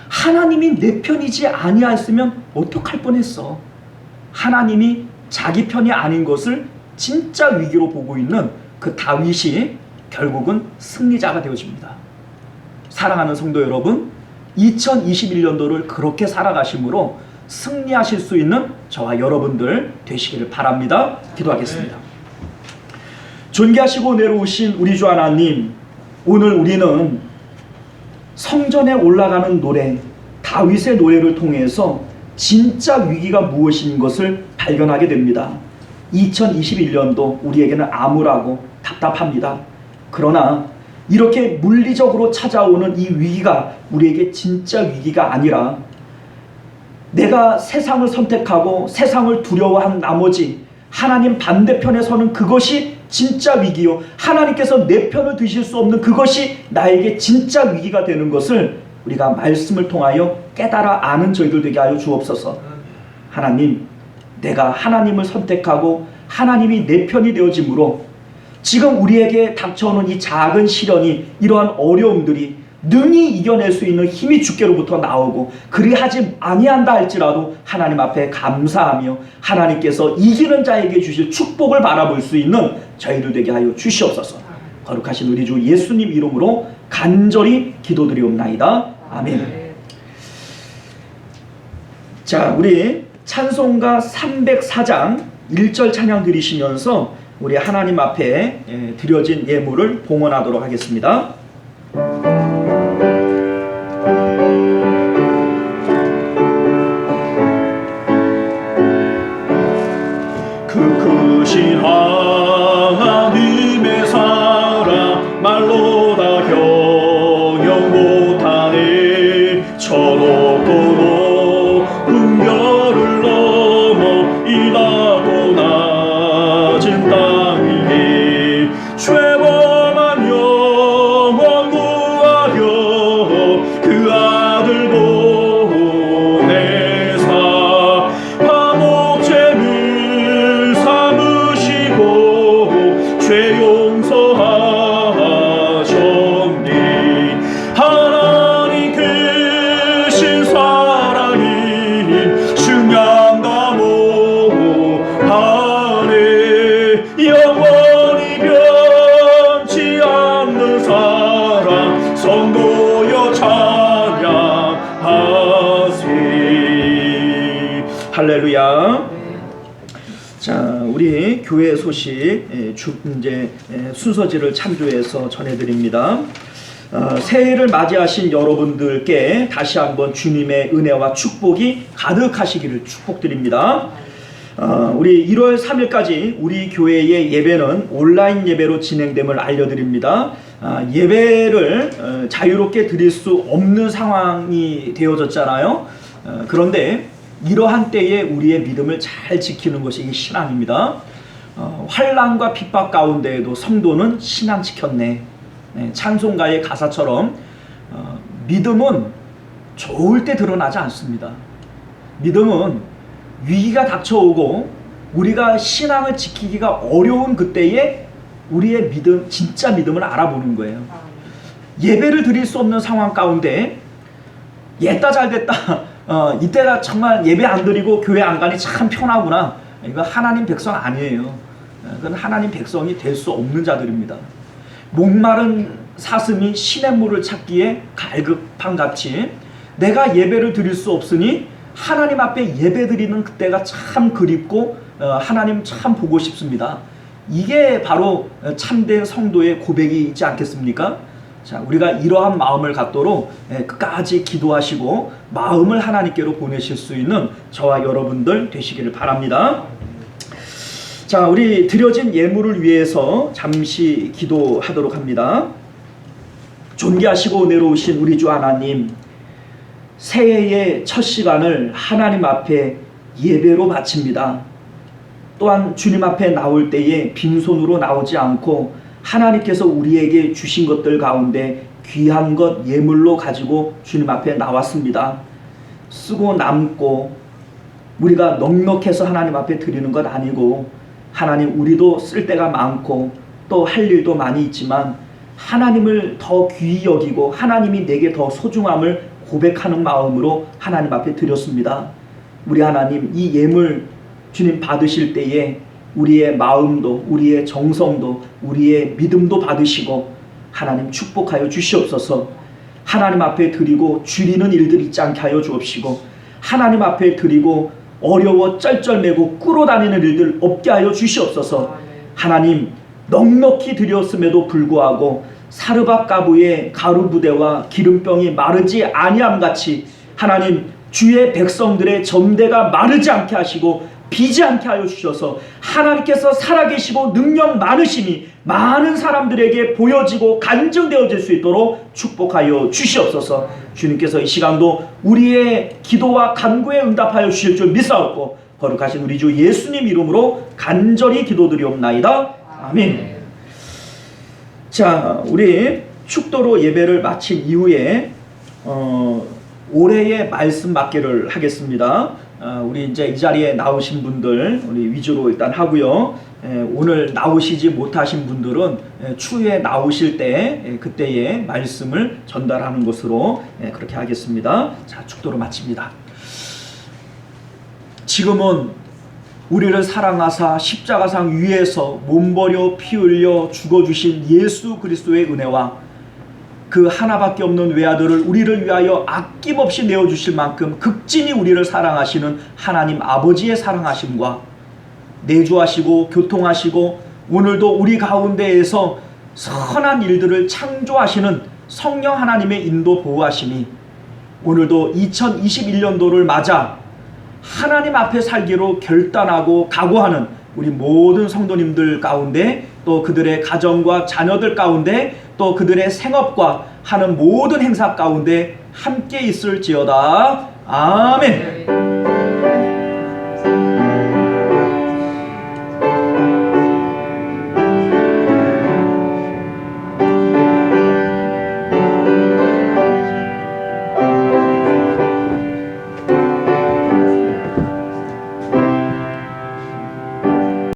하나님이 내 편이지 아니하였으면 어떡할 뻔했어. 하나님이 자기 편이 아닌 것을 진짜 위기로 보고 있는 그 다윗이 결국은 승리자가 되어집니다. 사랑하는 성도 여러분, 2021년도를 그렇게 살아가심으로 승리하실 수 있는 저와 여러분들 되시기를 바랍니다. 기도하겠습니다. 존귀하시고 내려오신 우리 주 하나님, 오늘 우리는 성전에 올라가는 노래, 다윗의 노래를 통해서 진짜 위기가 무엇인 것을 발견하게 됩니다. 2021년도 우리에게는 암울하고 답답합니다. 그러나 이렇게 물리적으로 찾아오는 이 위기가 우리에게 진짜 위기가 아니라 내가 세상을 선택하고 세상을 두려워한 나머지 하나님 반대편에 서는 그것이 진짜 위기요, 하나님께서 내 편을 드실 수 없는 그것이 나에게 진짜 위기가 되는 것을 우리가 말씀을 통하여 깨달아 아는 저희들 되게 하여 주옵소서. 하나님, 내가 하나님을 선택하고 하나님이 내 편이 되어짐으로 지금 우리에게 닥쳐오는 이 작은 시련이, 이러한 어려움들이 능히 이겨낼 수 있는 힘이 주께로부터 나오고 그리하지 아니한다 할지라도 하나님 앞에 감사하며 하나님께서 이기는 자에게 주실 축복을 바라볼 수 있는 저희들 되게 하여 주시옵소서. 거룩하신 우리 주 예수님 이름으로 간절히 기도드리옵나이다. 아멘. 자, 우리 찬송가 304장 1절 찬양 드리시면서 우리 하나님 앞에 드려진 예물을 봉헌하도록 하겠습니다. 그 크신 하나님의 사랑 말로 다 형용 못하네. 천옥도로 흥별을 넘어 이 낮고 낮은 땅 위에 죄범한 영혼 구하여 그 아들 보내사 감옥죄를 삼으시고 죄 하셨니. 하나님 크신 사랑이 중량다 모하네. 영원히 변치 않는 사랑 성도여 찬양하세. 할렐루야. 자, 우리 교회 소식 이제 순서지를 참조해서 전해드립니다. 새해를 맞이하신 여러분들께 다시 한번 주님의 은혜와 축복이 가득하시기를 축복드립니다. 우리 1월 3일까지 우리 교회의 예배는 온라인 예배로 진행됨을 알려드립니다. 예배를 자유롭게 드릴 수 없는 상황이 되어졌잖아요. 그런데 이러한 때에 우리의 믿음을 잘 지키는 것이 신앙입니다. 환난과 핍박 가운데에도 성도는 신앙 지켰네. 찬송가의 가사처럼 믿음은 좋을 때 드러나지 않습니다. 믿음은 위기가 닥쳐오고 우리가 신앙을 지키기가 어려운 그때에 우리의 믿음, 진짜 믿음을 알아보는 거예요. 예배를 드릴 수 없는 상황 가운데 옛다 잘됐다, 이때가 정말 예배 안 드리고 교회 안 가니 참 편하구나, 이거 하나님 백성 아니에요. 그건 하나님 백성이 될 수 없는 자들입니다. 목마른 사슴이 시냇물을 찾기에 갈급한 같이 내가 예배를 드릴 수 없으니 하나님 앞에 예배 드리는 그때가 참 그립고 하나님 참 보고 싶습니다. 이게 바로 참된 성도의 고백이 있지 않겠습니까? 자, 우리가 이러한 마음을 갖도록 끝까지 기도하시고 마음을 하나님께로 보내실 수 있는 저와 여러분들 되시기를 바랍니다. 자, 우리 드려진 예물을 위해서 잠시 기도하도록 합니다. 존귀하시고 은혜로우신 우리 주 하나님, 새해의 첫 시간을 하나님 앞에 예배로 바칩니다. 또한 주님 앞에 나올 때에 빈손으로 나오지 않고 하나님께서 우리에게 주신 것들 가운데 귀한 것 예물로 가지고 주님 앞에 나왔습니다. 쓰고 남고 우리가 넉넉해서 하나님 앞에 드리는 것 아니고, 하나님 우리도 쓸 데가 많고 또 할 일도 많이 있지만 하나님을 더 귀히 여기고 하나님이 내게 더 소중함을 고백하는 마음으로 하나님 앞에 드렸습니다. 우리 하나님, 이 예물 주님 받으실 때에 우리의 마음도, 우리의 정성도, 우리의 믿음도 받으시고 하나님 축복하여 주시옵소서. 하나님 앞에 드리고 줄이는 일들 있지 않게 하여 주옵시고, 하나님 앞에 드리고 어려워 쩔쩔매고 끌어다니는 일들 없게 하여 주시옵소서. 하나님, 넉넉히 드렸음에도 불구하고 사르밧 가부의 가루 부대와 기름병이 마르지 아니함같이 하나님, 주의 백성들의 전대가 마르지 않게 하시고 비지 않게 하여 주셔서 하나님께서 살아계시고 능력 많으심이 많은 사람들에게 보여지고 간증되어질 수 있도록 축복하여 주시옵소서. 주님께서 이 시간도 우리의 기도와 간구에 응답하여 주실 줄 믿사옵고 거룩하신 우리 주 예수님 이름으로 간절히 기도드리옵나이다. 아멘. 자, 우리 축도로 예배를 마친 이후에 올해의 말씀 맞기를 하겠습니다. 우리 이제 이 자리에 나오신 분들 우리 위주로 일단 하고요. 오늘 나오시지 못하신 분들은 추후에 나오실 때 그때의 말씀을 전달하는 것으로 그렇게 하겠습니다. 자, 축도로 마칩니다. 지금은 우리를 사랑하사 십자가상 위에서 몸버려 피 흘려 죽어주신 예수 그리스도의 은혜와 그 하나밖에 없는 외아들을 우리를 위하여 아낌없이 내어주실 만큼 극진히 우리를 사랑하시는 하나님 아버지의 사랑하심과 내주하시고 교통하시고 오늘도 우리 가운데에서 선한 일들을 창조하시는 성령 하나님의 인도 보호하심이 오늘도 2021년도를 맞아 하나님 앞에 살기로 결단하고 각오하는 우리 모든 성도님들 가운데, 또 그들의 가정과 자녀들 가운데, 또 그들의 생업과 하는 모든 행사 가운데 함께 있을지어다. 아멘.